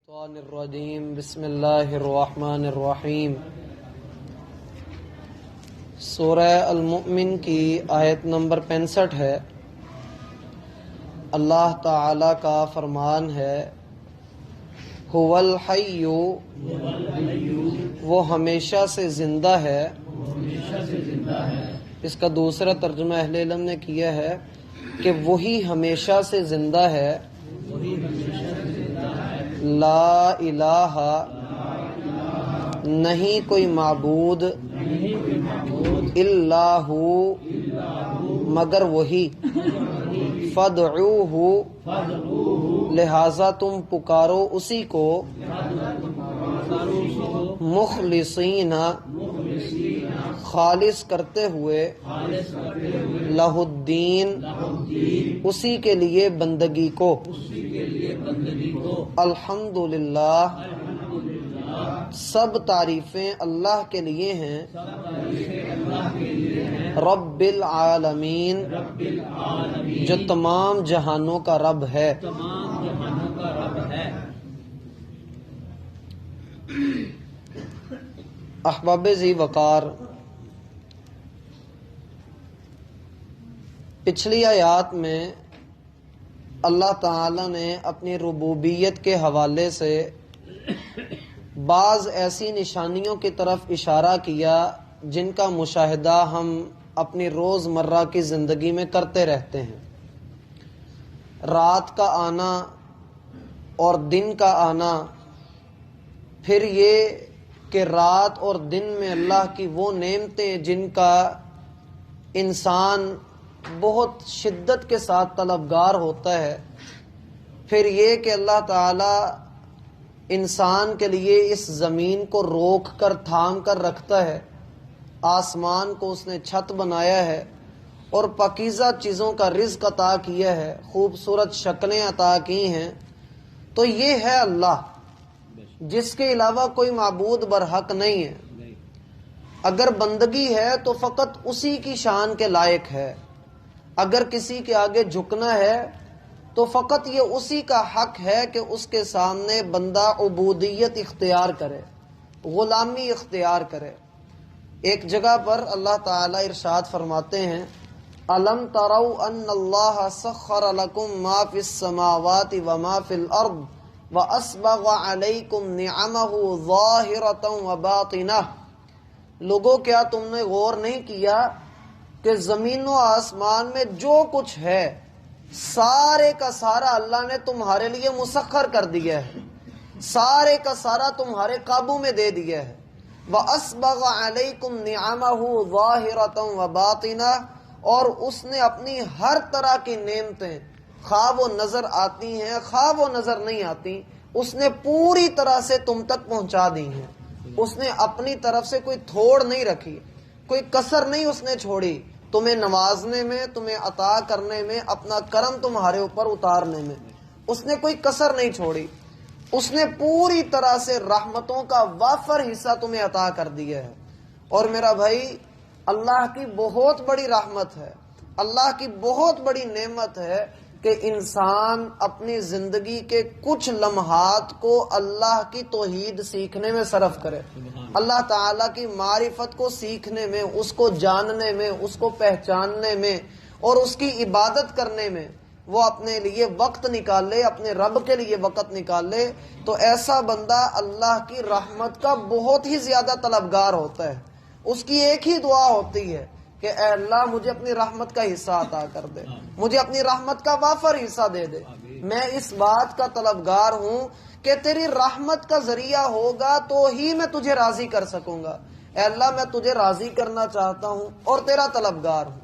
الشیطان الرجیم بسم اللہ الرحمن الرحیم۔ سورہ المؤمن کی آیت نمبر 65 ہے۔ اللہ تعالی کا فرمان ہے هو الحی، وہ ہمیشہ سے زندہ ہے۔ اس کا دوسرا ترجمہ اہل علم نے کیا ہے کہ وہی ہمیشہ سے زندہ ہے۔ لا الہ، نہیں کوئی معبود، الا ہو، مگر وہی، فادعوہ، لہذا تم پکارو اسی کو، مخلصین، خالص کرتے ہوئے، لہ الدین، اسی کے لیے بندگی کو، الحمدللہ، سب تعریفیں اللہ کے لیے ہیں، رب العالمین، جو تمام جہانوں کا رب ہے۔ احباب ذی وقار، پچھلی آیات میں اللہ تعالی نے اپنی ربوبیت کے حوالے سے بعض ایسی نشانیوں کی طرف اشارہ کیا جن کا مشاہدہ ہم اپنی روز مرہ کی زندگی میں کرتے رہتے ہیں۔ رات کا آنا اور دن کا آنا، پھر یہ کہ رات اور دن میں اللہ کی وہ نعمتیں جن کا انسان بہت شدت کے ساتھ طلبگار ہوتا ہے، پھر یہ کہ اللہ تعالی انسان کے لیے اس زمین کو روک کر تھام کر رکھتا ہے، آسمان کو اس نے چھت بنایا ہے اور پاکیزہ چیزوں کا رزق عطا کیا ہے، خوبصورت شکلیں عطا کی ہیں۔ تو یہ ہے اللہ، جس کے علاوہ کوئی معبود برحق نہیں ہے۔ اگر بندگی ہے تو فقط اسی کی شان کے لائق ہے، اگر کسی کے آگے جھکنا ہے تو فقط یہ اسی کا حق ہے کہ اس کے سامنے بندہ عبودیت اختیار کرے، غلامی اختیار کرے۔ ایک جگہ پر اللہ تعالی ارشاد فرماتے ہیں، الم تروا ان اللہ سخر لکم ما فی السماوات وما فی الارض واسبغ علیکم نعمہ ظاہرۃ وباطنہ۔ لوگوں، کیا تم نے غور نہیں کیا کہ زمین و آسمان میں جو کچھ ہے سارے کا سارا اللہ نے تمہارے لیے مسخر کر دیا ہے، سارے کا سارا تمہارے قابو میں دے دیا ہے۔ وَأَسْبَغَ عَلَيْكُمْ نِعَمَهُ ظَاهِرَةً وَبَاطِنَةً، اور اس نے اپنی ہر طرح کی نعمتیں، خواہ وہ نظر آتی ہیں خواہ وہ نظر نہیں آتی، اس نے پوری طرح سے تم تک پہنچا دی ہیں۔ اس نے اپنی طرف سے کوئی تھوڑ نہیں رکھی، کوئی کسر نہیں اس نے چھوڑی، تمہیں نوازنے میں، تمہیں عطا کرنے میں، اپنا کرم تمہارے اوپر اتارنے میں اس نے کوئی کسر نہیں چھوڑی۔ اس نے پوری طرح سے رحمتوں کا وافر حصہ تمہیں عطا کر دیا ہے۔ اور میرا بھائی، اللہ کی بہت بڑی رحمت ہے، اللہ کی بہت بڑی نعمت ہے کہ انسان اپنی زندگی کے کچھ لمحات کو اللہ کی توحید سیکھنے میں صرف کرے، اللہ تعالیٰ کی معرفت کو سیکھنے میں، اس کو جاننے میں، اس کو پہچاننے میں اور اس کی عبادت کرنے میں وہ اپنے لیے وقت نکالے، اپنے رب کے لیے وقت نکالے، تو ایسا بندہ اللہ کی رحمت کا بہت ہی زیادہ طلبگار ہوتا ہے۔ اس کی ایک ہی دعا ہوتی ہے کہ اے اللہ مجھے اپنی رحمت کا حصہ عطا کر دے، مجھے اپنی رحمت کا وافر حصہ دے دے۔ میں اس بات کا طلبگار ہوں کہ تیری رحمت کا ذریعہ ہوگا تو ہی میں تجھے راضی کر سکوں گا۔ اے اللہ، میں تجھے راضی کرنا چاہتا ہوں اور تیرا طلبگار ہوں۔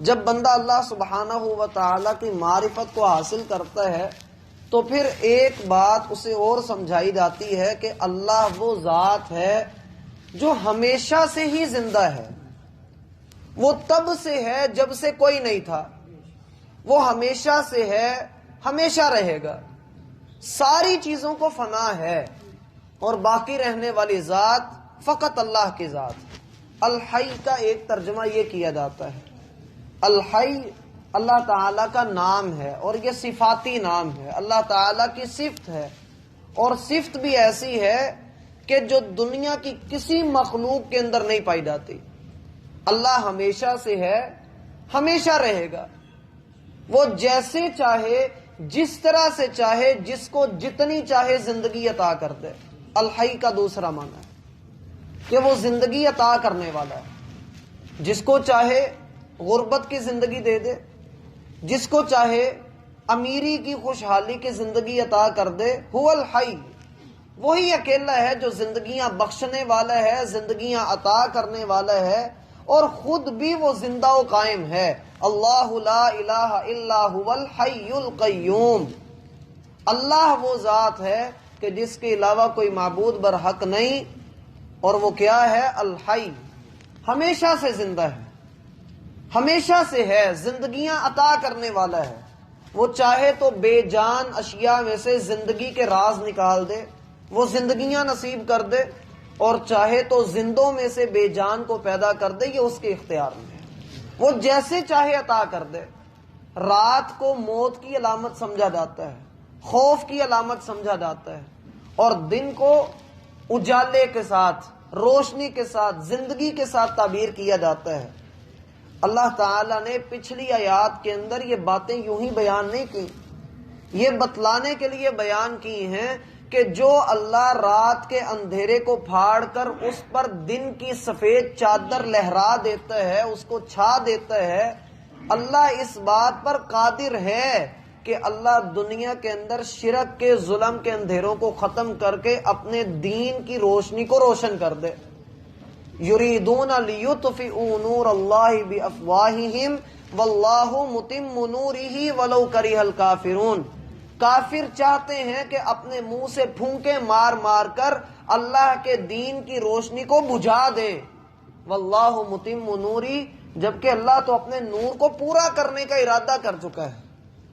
جب بندہ اللہ سبحانہ و تعالی کی معرفت کو حاصل کرتا ہے تو پھر ایک بات اسے اور سمجھائی جاتی ہے کہ اللہ وہ ذات ہے جو ہمیشہ سے ہی زندہ ہے، وہ تب سے ہے جب سے کوئی نہیں تھا، وہ ہمیشہ سے ہے، ہمیشہ رہے گا، ساری چیزوں کو فنا ہے، اور باقی رہنے والی ذات فقط اللہ کی ذات۔ الحی کا ایک ترجمہ یہ کیا جاتا ہے، الحی اللہ تعالیٰ کا نام ہے اور یہ صفاتی نام ہے، اللہ تعالیٰ کی صفت ہے، اور صفت بھی ایسی ہے کہ جو دنیا کی کسی مخلوق کے اندر نہیں پائی جاتی۔ اللہ ہمیشہ سے ہے، ہمیشہ رہے گا، وہ جیسے چاہے، جس طرح سے چاہے، جس کو جتنی چاہے زندگی عطا کر دے۔ الحی کا دوسرا معنی ہے کہ وہ زندگی عطا کرنے والا ہے، جس کو چاہے غربت کی زندگی دے دے، جس کو چاہے امیری کی خوشحالی کی زندگی عطا کر دے۔ هو الحی، وہی اکیلا ہے جو زندگیاں بخشنے والا ہے، زندگیاں عطا کرنے والا ہے، اور خود بھی وہ زندہ و قائم ہے۔ اللہ لا الہ الا هو الحی القیوم، اللہ وہ ذات ہے کہ جس کے علاوہ کوئی معبود برحق نہیں، اور وہ کیا ہے؟ الحی، ہمیشہ سے زندہ ہے، ہمیشہ سے ہے، زندگیاں عطا کرنے والا ہے۔ وہ چاہے تو بے جان اشیاء میں سے زندگی کے راز نکال دے، وہ زندگیاں نصیب کر دے، اور چاہے تو زندوں میں سے بے جان کو پیدا کر دے، یہ اس کے اختیار میں ہے، وہ جیسے چاہے عطا کر دے۔ رات کو موت کی علامت سمجھا جاتا ہے، خوف کی علامت سمجھا جاتا ہے، اور دن کو اجالے کے ساتھ، روشنی کے ساتھ، زندگی کے ساتھ تعبیر کیا جاتا ہے۔ اللہ تعالیٰ نے پچھلی آیات کے اندر یہ باتیں یوں ہی بیان نہیں کی، یہ بتلانے کے لیے بیان کی ہیں کہ جو اللہ رات کے اندھیرے کو پھاڑ کر اس پر دن کی سفید چادر لہرا دیتا ہے، اس کو چھا دیتا ہے، اللہ اس بات پر قادر ہے کہ اللہ دنیا کے اندر شرک کے، ظلم کے اندھیروں کو ختم کر کے اپنے دین کی روشنی کو روشن کر دے۔ یریدون لیطفئوا نور اللہ بافواہہم واللہ متم نورہ ولو کرہ الکافرون، کافر چاہتے ہیں کہ اپنے منہ سے پھونکے مار مار کر اللہ کے دین کی روشنی کو بجھا دے۔ واللہ متم نوری، جبکہ اللہ تو اپنے نور کو پورا کرنے کا ارادہ کر چکا ہے۔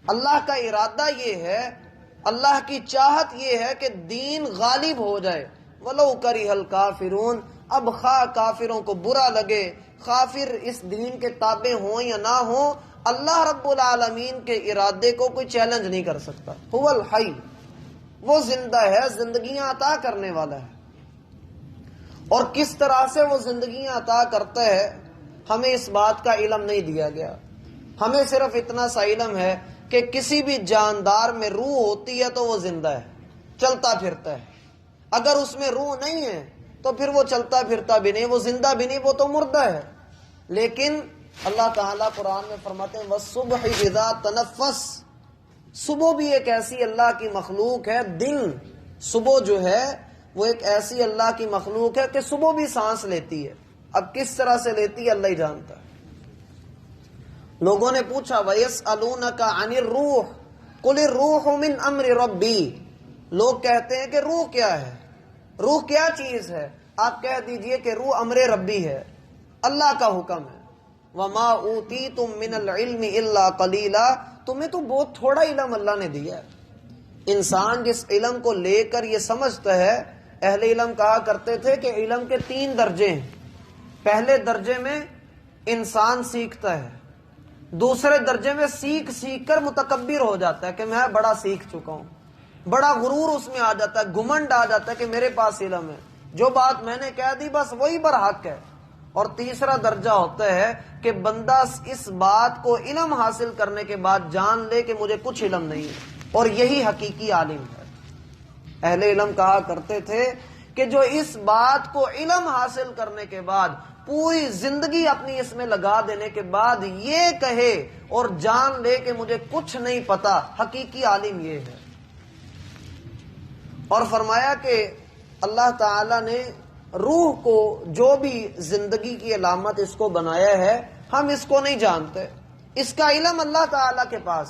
اللہ کا ارادہ یہ ہے، اللہ کی چاہت یہ ہے کہ دین غالب ہو جائے۔ ولو کرہ الکافرون، اب خواہ کافروں کو برا لگے، کافر اس دین کے تابع ہوں یا نہ ہوں، اللہ رب العالمین کے ارادے کو کوئی چیلنج نہیں کر سکتا۔ هو الحی، وہ زندہ ہے، زندگیاں عطا کرنے والا ہے، اور کس طرح سے وہ زندگیاں عطا کرتا ہے ہمیں اس بات کا علم نہیں دیا گیا۔ ہمیں صرف اتنا سا علم ہے کہ کسی بھی جاندار میں روح ہوتی ہے تو وہ زندہ ہے، چلتا پھرتا ہے۔ اگر اس میں روح نہیں ہے تو پھر وہ چلتا پھرتا بھی نہیں، وہ زندہ بھی نہیں، وہ تو مردہ ہے۔ لیکن اللہ تعالیٰ قرآن میں فرماتے ہیں وَالصُّبْحِ إِذَا تَنَفَّسَ، صبح بھی ایک ایسی اللہ کی مخلوق ہے، دن صبح جو ہے وہ ایک ایسی اللہ کی مخلوق ہے کہ صبح بھی سانس لیتی ہے۔ اب کس طرح سے لیتی ہے اللہ ہی جانتا ہے۔ لوگوں نے پوچھا وَيَسْأَلُونَكَ عَنِ الرُّوحِ قُلِ الرُّوحُ مِنْ أَمْرِ رَبِّي، لوگ کہتے ہیں کہ روح کیا ہے، روح کیا چیز ہے؟ آپ کہہ دیجئے کہ روح امر ربی ہے، اللہ کا حکم ہے۔ وَمَا أُوتِيتُم مِّنَ الْعِلْمِ إِلَّا قَلِيلًا، تمہیں تو بہت تھوڑا علم اللہ نے دیا ہے۔ انسان جس علم کو لے کر یہ سمجھتا ہے، اہل علم کہا کرتے تھے کہ علم کے 3 درجے ہیں۔ پہلے درجے میں انسان سیکھتا ہے، دوسرے درجے میں سیکھ سیکھ کر متکبر ہو جاتا ہے کہ میں بڑا سیکھ چکا ہوں، بڑا غرور اس میں آ جاتا ہے، گھمنڈ آ جاتا ہے کہ میرے پاس علم ہے، جو بات میں نے کہہ دی بس وہی برحق ہے۔ اور تیسرا درجہ ہوتا ہے کہ بندہ اس بات کو علم حاصل کرنے کے بعد جان لے کہ مجھے کچھ علم نہیں ہے، اور یہی حقیقی عالم ہے۔ اہل علم کہا کرتے تھے کہ جو اس بات کو علم حاصل کرنے کے بعد پوری زندگی اپنی اس میں لگا دینے کے بعد یہ کہے اور جان لے کہ مجھے کچھ نہیں پتا، حقیقی عالم یہ ہے۔ اور فرمایا کہ اللہ تعالی نے روح کو جو بھی زندگی کی علامت اس کو بنایا ہے، ہم اس کو نہیں جانتے، اس کا علم اللہ تعالیٰ کے پاس۔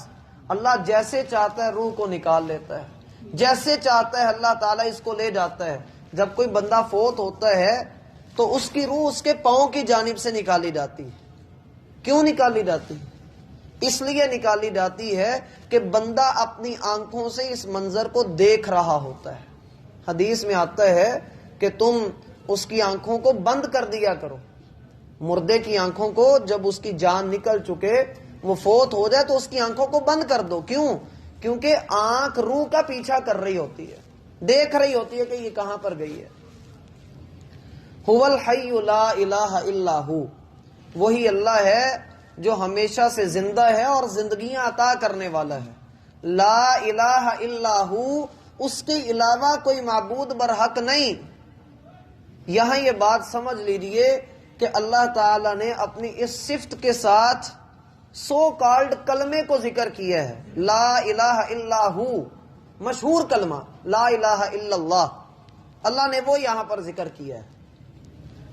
اللہ جیسے چاہتا ہے روح کو نکال لیتا ہے، جیسے چاہتا ہے اللہ تعالیٰ اس کو لے جاتا ہے۔ جب کوئی بندہ فوت ہوتا ہے تو اس کی روح اس کے پاؤں کی جانب سے نکالی جاتی ہے۔ کیوں نکالی جاتی ہے؟ اس لیے نکالی جاتی ہے کہ بندہ اپنی آنکھوں سے اس منظر کو دیکھ رہا ہوتا ہے۔ حدیث میں آتا ہے کہ تم اس کی آنکھوں کو بند کر دیا کرو، مردے کی آنکھوں کو جب اس کی جان نکل چکے وہ فوت ہو جائے تو اس کی آنکھوں کو بند کر دو. کیوں؟ کیونکہ آنکھ روح کا پیچھا کر رہی ہوتی ہے، دیکھ رہی ہوتی ہے کہ یہ کہاں پر گئی ہے. هو الحی لا الہ الا ہو، وہی اللہ ہے جو ہمیشہ سے زندہ ہے اور زندگیاں عطا کرنے والا ہے. لا الہ الا ہو، اس کے علاوہ کوئی معبود برحق نہیں. یہاں یہ بات سمجھ لیجئے کہ اللہ تعالی نے اپنی اس صفت کے ساتھ سو کالڈ کلمے کو ذکر کیا ہے. لا الہ الا ہو، مشہور کلمہ لا الہ الا اللہ، اللہ نے وہ یہاں پر ذکر کیا ہے.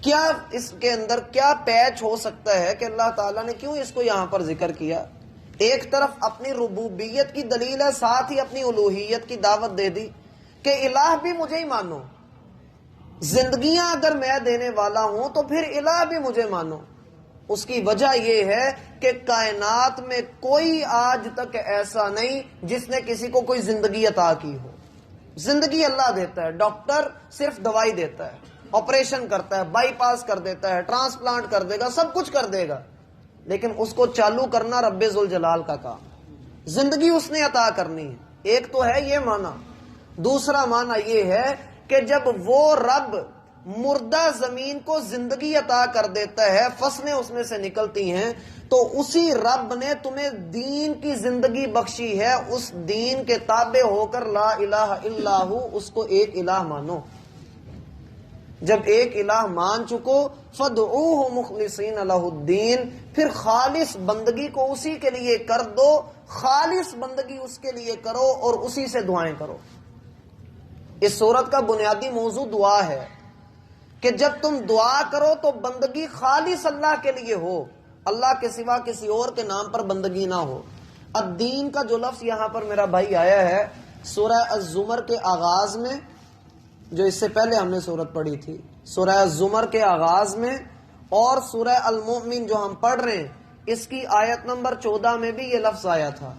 کیا اس کے اندر کیا پیچ ہو سکتا ہے کہ اللہ تعالیٰ نے کیوں اس کو یہاں پر ذکر کیا؟ ایک طرف اپنی ربوبیت کی دلیل ہے، ساتھ ہی اپنی الوہیت کی دعوت دے دی کہ الہ بھی مجھے ہی مانو. زندگیاں اگر میں دینے والا ہوں تو پھر الہ بھی مجھے مانو. اس کی وجہ یہ ہے کہ کائنات میں کوئی آج تک ایسا نہیں جس نے کسی کو کوئی زندگی عطا کی ہو. زندگی اللہ دیتا ہے، ڈاکٹر صرف دوائی دیتا ہے، آپریشن کرتا ہے، بائی پاس کر دیتا ہے، ٹرانسپلانٹ کر دے گا، سب کچھ کر دے گا، لیکن اس کو چالو کرنا رب ذوالجلال کا کام. زندگی اس نے عطا کرنی ہے. ایک تو ہے یہ معنی. دوسرا معنی یہ ہے کہ جب وہ رب مردہ زمین کو زندگی عطا کر دیتا ہے، فصلیں اس میں سے نکلتی ہیں، تو اسی رب نے تمہیں دین کی زندگی بخشی ہے. اس دین کے تابع ہو کر لا الہ الا ہو، اس کو ایک الہ مانو. جب ایک الہ مان چکو فدعوہ مخلصین لہ الدین، پھر خالص بندگی کو اسی کے لیے کر دو، خالص بندگی اس کے لیے کرو اور اسی سے دعائیں کرو. اس سورت کا بنیادی موضوع دعا ہے کہ جب تم دعا کرو تو بندگی خالص اللہ کے لیے ہو، اللہ کے سوا کسی اور کے نام پر بندگی نہ ہو. الدین کا جو لفظ یہاں پر میرا بھائی آیا ہے سورہ الزمر کے آغاز میں، جو اس سے پہلے ہم نے سورت پڑھی تھی، سورہ الزمر کے آغاز میں، اور سورہ المؤمن جو ہم پڑھ رہے ہیں اس کی آیت نمبر 14 میں بھی یہ لفظ آیا تھا.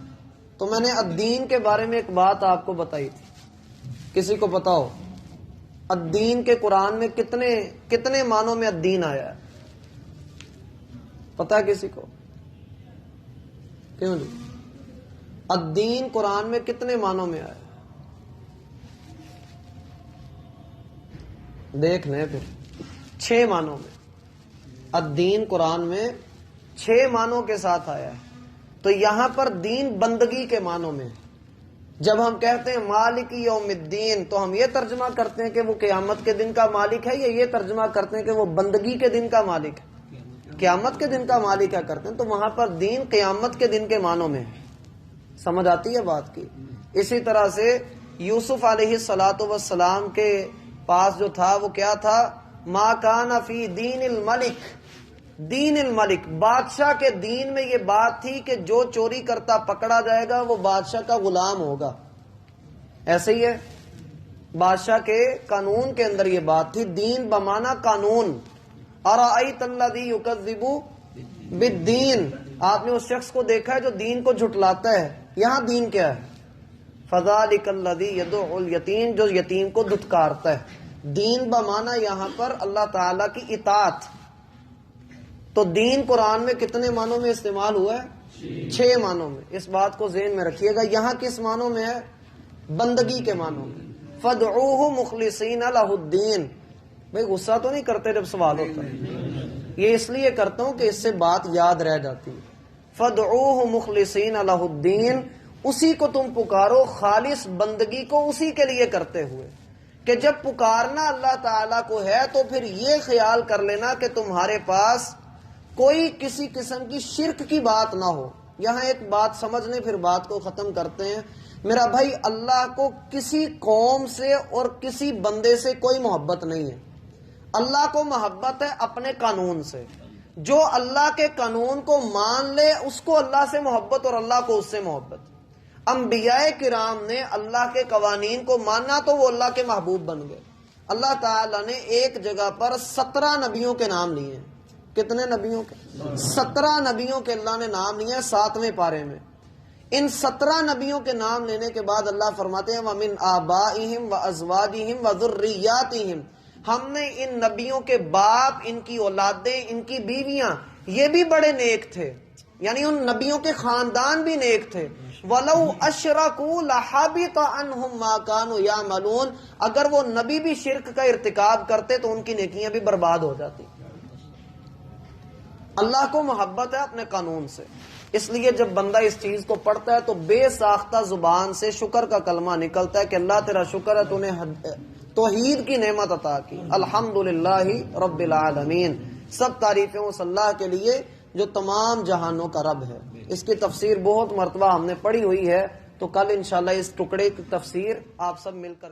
تو میں نے الدین کے بارے میں ایک بات آپ کو بتائی تھی. کسی کو پتا ہو الدین کے قرآن میں کتنے معنوں میں الدین آیا ہے؟ پتا ہے کسی کو؟ کیوں جی؟ الدین قرآن میں کتنے معنوں میں آیا؟ دیکھ لیں پھر. 6 معنوں میں. الدین قرآن میں 6 معنوں کے ساتھ آیا ہے. تو یہاں پر دین بندگی کے معنوں میں. جب ہم کہتے ہیں مالک یوم الدین تو ہم یہ ترجمہ کرتے ہیں کہ وہ قیامت کے دن کا مالک ہے، یا یہ ترجمہ کرتے ہیں کہ وہ بندگی کے دن کا مالک ہے؟ قیامت کے دن کا مالک ہے کرتے ہیں. تو وہاں پر دین قیامت کے دن کے معنوں میں ہے. سمجھ آتی ہے بات کی؟ اسی طرح سے یوسف علیہ الصلاۃ والسلام کے پاس جو تھا وہ کیا تھا؟ ما کان فی دین الملک، دین الملک، بادشاہ کے دین میں یہ بات تھی کہ جو چوری کرتا پکڑا جائے گا وہ بادشاہ کا غلام ہوگا. ایسے ہی ہے، بادشاہ کے قانون کے اندر یہ بات تھی. دین بمانا قانون. ارأیت الذی یکذب بالدین، آپ نے اس شخص کو دیکھا ہے جو دین کو جھٹلاتا ہے. یہاں دین کیا ہے؟ فذلک الذی یدعو الیتیم، جو یتیم کو دھتکارتا ہے. دین بمانا یہاں پر اللہ تعالی کی اطاعت. تو دین قرآن میں کتنے معنوں میں استعمال ہوا ہے؟ 6 معنوں میں. اس بات کو ذہن میں رکھیے گا. یہاں کس معنوں میں ہے؟ بندگی کے معنوں میں. فدعوہ مخلصین لہ الدین. بھئی غصہ تو نہیں کرتے جب سوال ہوتا ہے؟ یہ اس لیے کرتا ہوں کہ اس سے بات یاد رہ جاتی ہے. فدعوہ مخلصین لہ الدین، اسی کو تم پکارو خالص بندگی کو اسی کے لیے کرتے ہوئے. کہ جب پکارنا اللہ تعالیٰ کو ہے تو پھر یہ خیال کر لینا کہ تمہارے پاس کوئی کسی قسم کی شرک کی بات نہ ہو. یہاں ایک بات سمجھ لیں پھر بات کو ختم کرتے ہیں. میرا بھائی، اللہ کو کسی قوم سے اور کسی بندے سے کوئی محبت نہیں ہے. اللہ کو محبت ہے اپنے قانون سے. جو اللہ کے قانون کو مان لے اس کو اللہ سے محبت اور اللہ کو اس سے محبت. انبیاء کرام نے اللہ کے قوانین کو مانا تو وہ اللہ کے محبوب بن گئے. اللہ تعالیٰ نے ایک جگہ پر 17 نبیوں کے نام لیے ہیں. کتنے نبیوں کے؟ 17 نبیوں کے اللہ نے نام لیے ہیں 7ویں پارے میں. ان 17 نبیوں کے نام لینے کے بعد اللہ فرماتے ہیں وَمِنْ آبَائِهِمْ وَأَزْوَاجِهِمْ وَذُرِّيَّاتِهِمْ، ہم نے ان نبیوں کے باپ، ان کی اولادیں، ان کی بیویاں، یہ بھی بڑے نیک تھے. یعنی ان نبیوں کے خاندان بھی نیک تھے. وَلَوْ أَشْرَكُوا لَحَبِطَ عَنْهُمْ مَا كَانُوا يَعْمَلُونَ. اگر وہ نبی بھی شرک کا ارتکاب کرتے تو ان کی نیکیاں بھی برباد ہو جاتی. اللہ کو محبت ہے اپنے قانون سے، اس لیے جب بندہ اس چیز کو پڑھتا ہے تو بے ساختہ زبان سے شکر کا کلمہ نکلتا ہے کہ اللہ تیرا شکر ہے تو نے توحید کی نعمت عطا کی. الحمدللہ رب العالمین. سب تعریفیں اس اللہ کے لیے جو تمام جہانوں کا رب ہے. اس کی تفسیر بہت مرتبہ ہم نے پڑھی ہوئی ہے، تو کل انشاءاللہ اس ٹکڑے کی تفسیر آپ سب مل کر